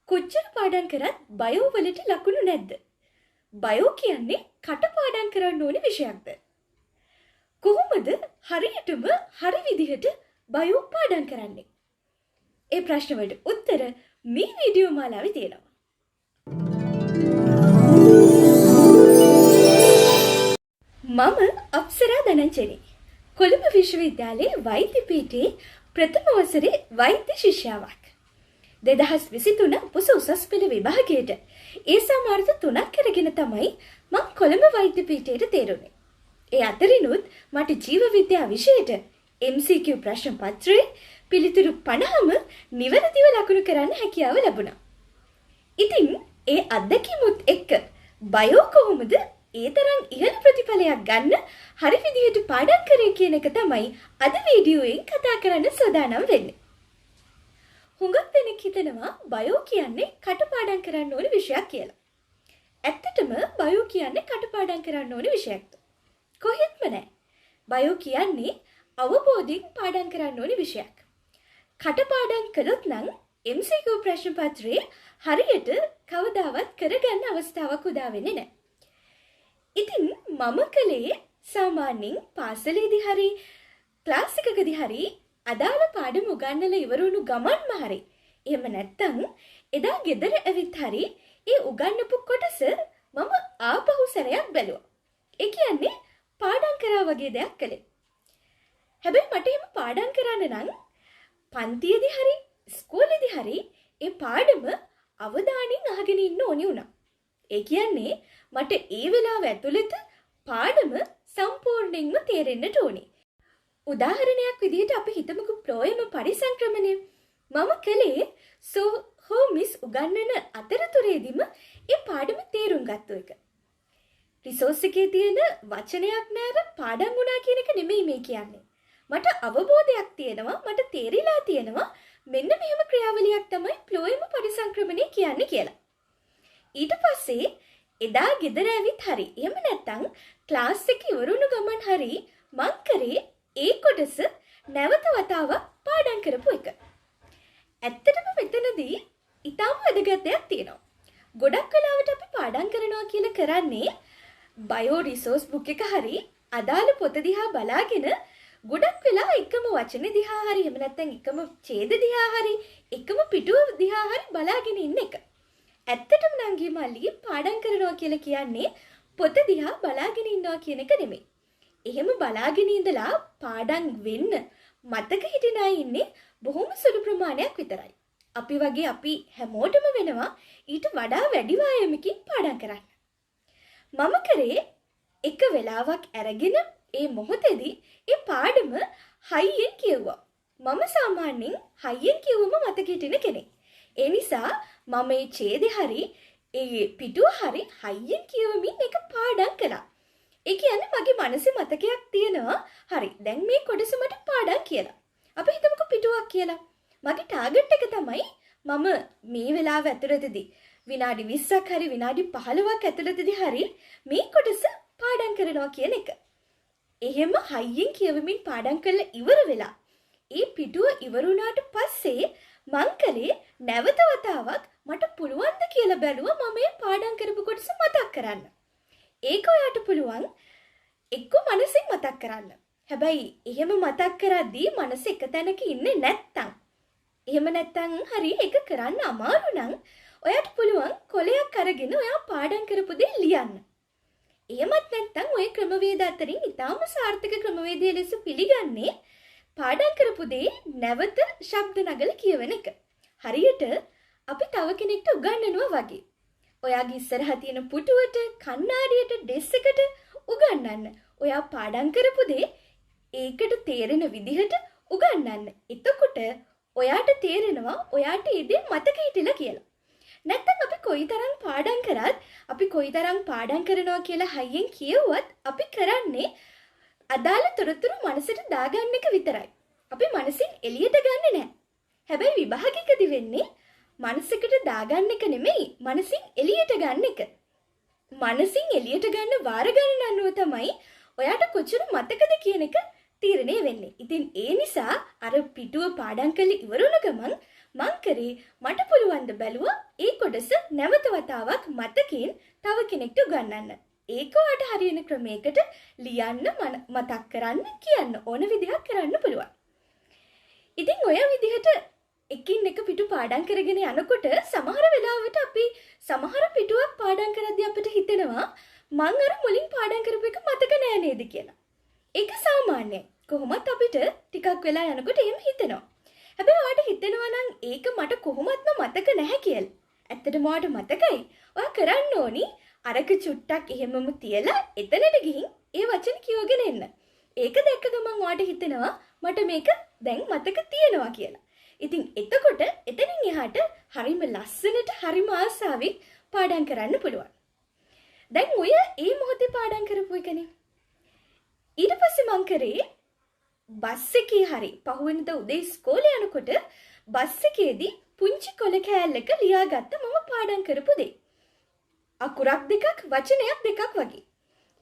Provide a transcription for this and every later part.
කොච්චර පාඩම් කරත් බයෝ වලට ලකුණු නැද්ද? බයෝ කියන්නේ කටපාඩම් කරන්න ඕන විෂයක්ද? කොහොමද හරියටම හරි විදිහට බයෝ පාඩම් කරන්නේ? ඒ ප්‍රශ්න වලට උත්තර මේ වීඩියෝ මාලාවේ තියෙනවා. මම අප්සරා ධනංජනි. කොළඹ විශ්වවිද්‍යාලයේ වෛද්‍ය පීඨයේ ප්‍රථම වසරේ වෛද්‍ය ශිෂ්‍යාවක්. 2023 උපස උසස් පෙළ විභාගයට ඒ සමාර්ථ 3ක් කරගෙන තමයි මම කොළඹ වෛද්‍ය පීඨයට තේරුනේ. ඒ අතරිනුත් මට ජීව විද්‍යා විෂයට MCQ ප්‍රශ්න පත්‍රයේ පිළිතුරු 50ම නිවැරදිව ලකුණු කරන්න හැකියාව ලැබුණා. ඉතින් ඒ අත්දැකීමුත් එක්ක බයෝ කොහොමද ඒ තරම් ඉහළ ප්‍රතිඵලයක් ගන්න හරි විදිහට පාඩම් කරේ කියන එක තමයි අද වීඩියෝයෙන් කතා කරන්න සූදානම් වෙන්නේ. හුඟක් දෙනෙක් හිතනවා බයෝ කියන්නේ කටපාඩම් කරන්න ඕන විෂයක් කියලා. ඇත්තටම බයෝ කියන්නේ කටපාඩම් කරන්න ඕන විෂයක්ද? කොහෙත්ම නැහැ. බයෝ කියන්නේ අවබෝධයෙන් පාඩම් කරන්න ඕන විෂයක්. කටපාඩම් කළොත් නම් MCQ ප්‍රශ්න පත්‍රයේ හරියට කවදාවත් කරගන්න අවස්ථාවක් උදා වෙන්නේ නැහැ. ඉතින් මම කලේ සාමාන්‍යයෙන් පාසලේදී හරි ක්ලාස් එකකදී හරි අදාළ පාඩම උගන්වලා ඉවර වුණු ගමන්ම හරි එහෙම නැත්නම් එදා ගෙදර ඇවිත් හරි ඒ උගන්වපු කොටස මම ආපහු සැරයක් බැලුවා. ඒ කියන්නේ පාඩම් කරා වගේ දෙයක් කළේ. හැබැයි මට එහෙම පාඩම් කරන්න නම් පන්තියේදී හරි ඉස්කෝලේදී හරි ඒ පාඩම අවධානයෙන් අහගෙන ඉන්න ඕනි වුණා. ඒ කියන්නේ මට ඒ වෙලාව ඇතුළත පාඩම සම්පූර්ණයෙන්ම තේරෙන්නට ඕනි. උදාහරණයක් විදිහට අපි හිතමුකෝ ප්ලෝයම පරිසංක්‍රමණය. මම කලේ හෝ මිස් උගන්වන අතරතුරේදීම ඒ පාඩම තේරුම් ගත්ත එක. රිසෝස් එකේ තියෙන වචනයක් නෑර පාඩම් වුණා කියන එක නෙමෙයි මේ කියන්නේ. මට අවබෝධයක් තියෙනවා, මට තේරිලා තියෙනවා මෙන්න මෙහෙම ක්‍රියාවලියක් තමයි ප්ලෝයම පරිසංක්‍රමණය කියන්නේ කියලා. ඊට පස්සේ එදා ගෙදර ඇවිත් හරි එහෙම නැත්නම් ක්ලාස් එක ඉවරුණු ගමන් හරි මං කරේ ඒ කොටස නැවත වතාවක් පාඩම් කරපු එක. ඇත්තටම මෙතනදී ඊටම වැදගත් දෙයක් තියෙනවා. ගොඩක් වෙලාවට අපි පාඩම් කරනවා කියලා කරන්නේ බයෝ රිසෝස් බුක් එක හරි අදාළ පොත දිහා බලාගෙන ගොඩක් වෙලා එකම වචන දිහා හරි එහෙම නැත්නම් එකම ඡේද දිහා හරි එකම පිටුව දිහා හරි බලාගෙන ඉන්න එක. ඇත්තටම නංගි මල්ලි පාඩම් කරනවා කියලා කියන්නේ පොත දිහා බලාගෙන ඉන්නවා කියන එක නෙමෙයි. එහෙම බලාගෙන ඉඳලා පාඩම් වෙන්න මතක හිටින අය ඉන්නේ බොහොම සුළු ප්‍රමාණයක් විතරයි. අපි වගේ අපි හැමෝටම වෙනවා ඊට වඩා වැඩි වායමකින් පාඩම් කරන්න. මම කරේ එක වෙලාවක් අරගෙන ඒ මොහොතේදී ඒ පාඩම හයියෙන් කිව්වා. මම සාමාන්‍යයෙන් හයියෙන් කිව්වම මතක හිටින කෙනෙක්. ඒ නිසා මම මේ ඡේදෙ හරි ඒ පිටුව හරි හයියෙන් කියවමින් එක පාඩම් කළා. ඒ කියන්නේ මගේ මනසේ මතකයක් තියෙනවා. හරි දැන් මේ කොටස මට පාඩම් කියලා. අපි හිතමුකෝ පිටුවක් කියලා. මගේ ටාගට් එක තමයි මම මේ වෙලාව ඇතුළතදී විනාඩි 20ක් හරි විනාඩි 15ක් ඇතුළතදී හරි මේ කොටස පාඩම් කරනවා කියන එක. එහෙම හයියෙන් කියවමින් පාඩම් කරලා ඉවර වෙලා ඒ පිටුව ඉවර වුණාට පස්සේ මං කලේ නැවත වතාවක් මට පුළුවන් ද කියලා බැලුවා මම මේ පාඩම් කරපු කොටස මතක් කරන්න. ඒක ඔයාට පුළුවන් එක්ක මනසින් මතක් කරන්න. හැබැයි එහෙම මතක් කරද්දී මනස එක තැනක ඉන්නේ නැත්තම් එහෙම නැත්තම් හරි ඒක කරන්න අමාරු නම් ඔයාට පුළුවන් කොලයක් අරගෙන ඔයා පාඩම් කරපු දේ ලියන්න. එහෙමත් නැත්තම් ඔය ක්‍රමවේද අතරින් ඊටාම සාර්ථක ක්‍රමවේදය ලෙස පිළිගන්නේ පාඩම් කරපු දේ නැවත ශබ්ද නගලා කියවන එක. හරියට අපි තව කෙනෙක්ට උගන්වනවා වගේ. ඔයාගේ ඉස්සරහා තියෙන පුටුවට, කණ්ණාඩියට, ඩෙස්ක් එකට උගන්වන්න. ඔයා පාඩම් කරපු දේ ඒකට තේරෙන විදිහට උගන්වන්න. එතකොට ඔයාට තේරෙනවා ඔයාට ඒ දේ මතක හිටිලා කියලා. නැත්තම් අපි කොයිතරම් පාඩම් කරත් අපි කොයිතරම් පාඩම් කරනවා කියලා හයියෙන් කියුවත් අපි කරන්නේ අදාළ තොරතුරු මනසට දාගන්න එක විතරයි. අපි මනසින් එළියට ගන්නෙ නැහැ. හැබැයි විභාගයකදී වෙන්නේ මනසකට දාගන්න එක නෙමෙයි මනසින් එළියට ගන්න එක. මනසින් එළියට ගන්න වාර ගණන අනුව තමයි ඔයාට කොච්චර මතකද කියන එක තීරණය වෙන්නේ. ඉතින් ඒ නිසා අර පිටුව පාඩම් කරලා ඉවර වුණ ගමන් මං කරේ මට පුළුවන් ද බැලුවා ඒ කොටස නැවත වතාවක් මතකයෙන් තව කෙනෙක්ට උගන්වන්න. ඒක ඔයාට හරියන ක්‍රමයකට ලියන්න මතක් කරන්න කියන්න ඕන විදිහක් කරන්න පුළුවන්. ඉතින් ඔය විදිහට එකින් එක පිටු පාඩම් කරගෙන යනකොට සමහර වෙලාවට අපි සමහර පිටුවක් පාඩම් කරද්දී අපිට හිතෙනවා මං අර මුලින් පාඩම් කරපු එක මතක නෑ නේද කියලා. ඒක සාමාන්‍යයි. කොහොමත් අපිට ටිකක් වෙලා යනකොට එහෙම හිතෙනවා. හැබැයි ඔයාට හිතෙනවා නම් ඒක මට කොහොමත්ම මතක නැහැ කියලා. ඇත්තටම ඔයාට මතකයි. ඔයා කරන්න ඕනි අරක චුට්ටක් එහෙමම තියලා එතනට ගිහින් ඒ වචන කියවගෙන එන්න. ඒක දැක්ක ගමන් ඔයාට හිතෙනවා මට මේක දැන් මතක තියෙනවා කියලා. ඉතින් එතකොට එතනින් එහාට හරිම ලස්සනට හරිම ආසාවෙන් පාඩම් කරන්න පුළුවන්. දැන් ඔය ඒ මොහොතේ පාඩම් කරපු එකනේ. ඊට පස්සේ මං කරේ බස් එකේ හරි පහුවෙනිදා උදේ ඉස්කෝලේ යනකොට බස් එකේදී පුංචි කොළ කෑල්ලක ලියාගත්ත මම පාඩම් කරපු දේ. අකුරක් දෙකක් වචනයක් දෙකක් වගේ.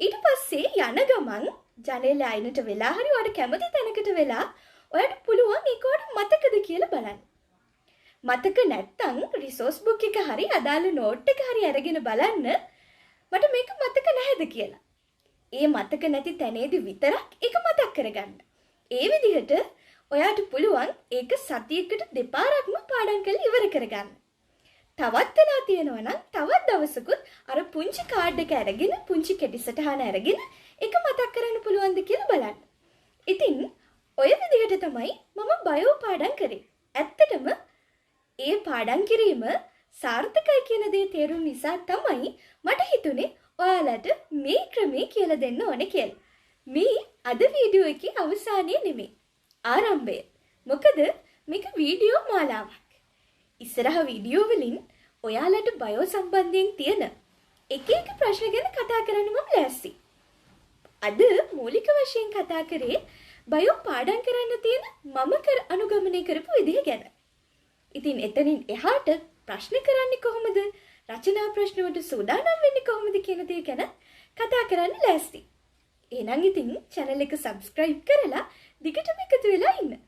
ඊට පස්සේ යන ගමන් ජනේලේ අයිනට වෙලා හරි ඔයාලට කැමති තැනකට වෙලා ඔයාලට පුළුවන් ඒක ඔයාලට මතකද කියලා බලන්න. මතක නැත්තම් රිසෝස් බුක් එක හරි අදාළ නෝට් එක හරි අරගෙන බලන්න මට මේක මතක නැහැද කියලා. ඒ මතක නැති තැනේදී විතරක් ඒක මතක් කරගන්න. ඒ විදිහට ඔයාට පුළුවන් ඒක සතියකට දෙපාරක්ම පාඩම් කරලා ඉවර කරගන්න. තවත් වෙලා තියෙනවා නම් තවත් දවසකුත් අර පුංචි කාඩ් එක අරගෙන පුංචි කෙටි සටහන අරගෙන ඒක මතක් කරන්න පුළුවන්ද කියලා බලන්න. ඉතින් ඔය විදිහට තමයි මම බයෝ පාඩම් කරේ. ඇත්තටම ඒ පාඩම් කිරීම සාර්ථකයි කියන දේ තේරුම් නිසා තමයි මට හිතුනේ ඔයාලට මේ ක්‍රමේ කියලා දෙන්න ඕනේ කියලා. මේ අද වීඩියෝ එකේ අවසානයේ නෙමෙයි. ආරම්භය. මොකද මේක වීඩියෝ මාලාවක්. ඉස්සරහ වීඩියෝ වලින් ඔයාලට බයෝ සම්බන්ධයෙන් තියෙන එක එක ප්‍රශ්න ගැන කතා කරන්න මම ලෑස්ති. අද මූලික වශයෙන් කතා කරේ බයෝ පාඩම් කරන්න තියෙන මම අනුගමනය කරපු විදිහ ගැන. ඉතින් එතනින් එහාට ප්‍රශ්න කරන්නේ කොහොමද? රචනා ප්‍රශ්න වලට සූදානම් වෙන්නේ කොහොමද කියන දේ ගැන කතා කරන්න ලෑස්ති. එහෙනම් ඉතින් channel එක subscribe කරලා දිගටම එකතු වෙලා ඉන්න.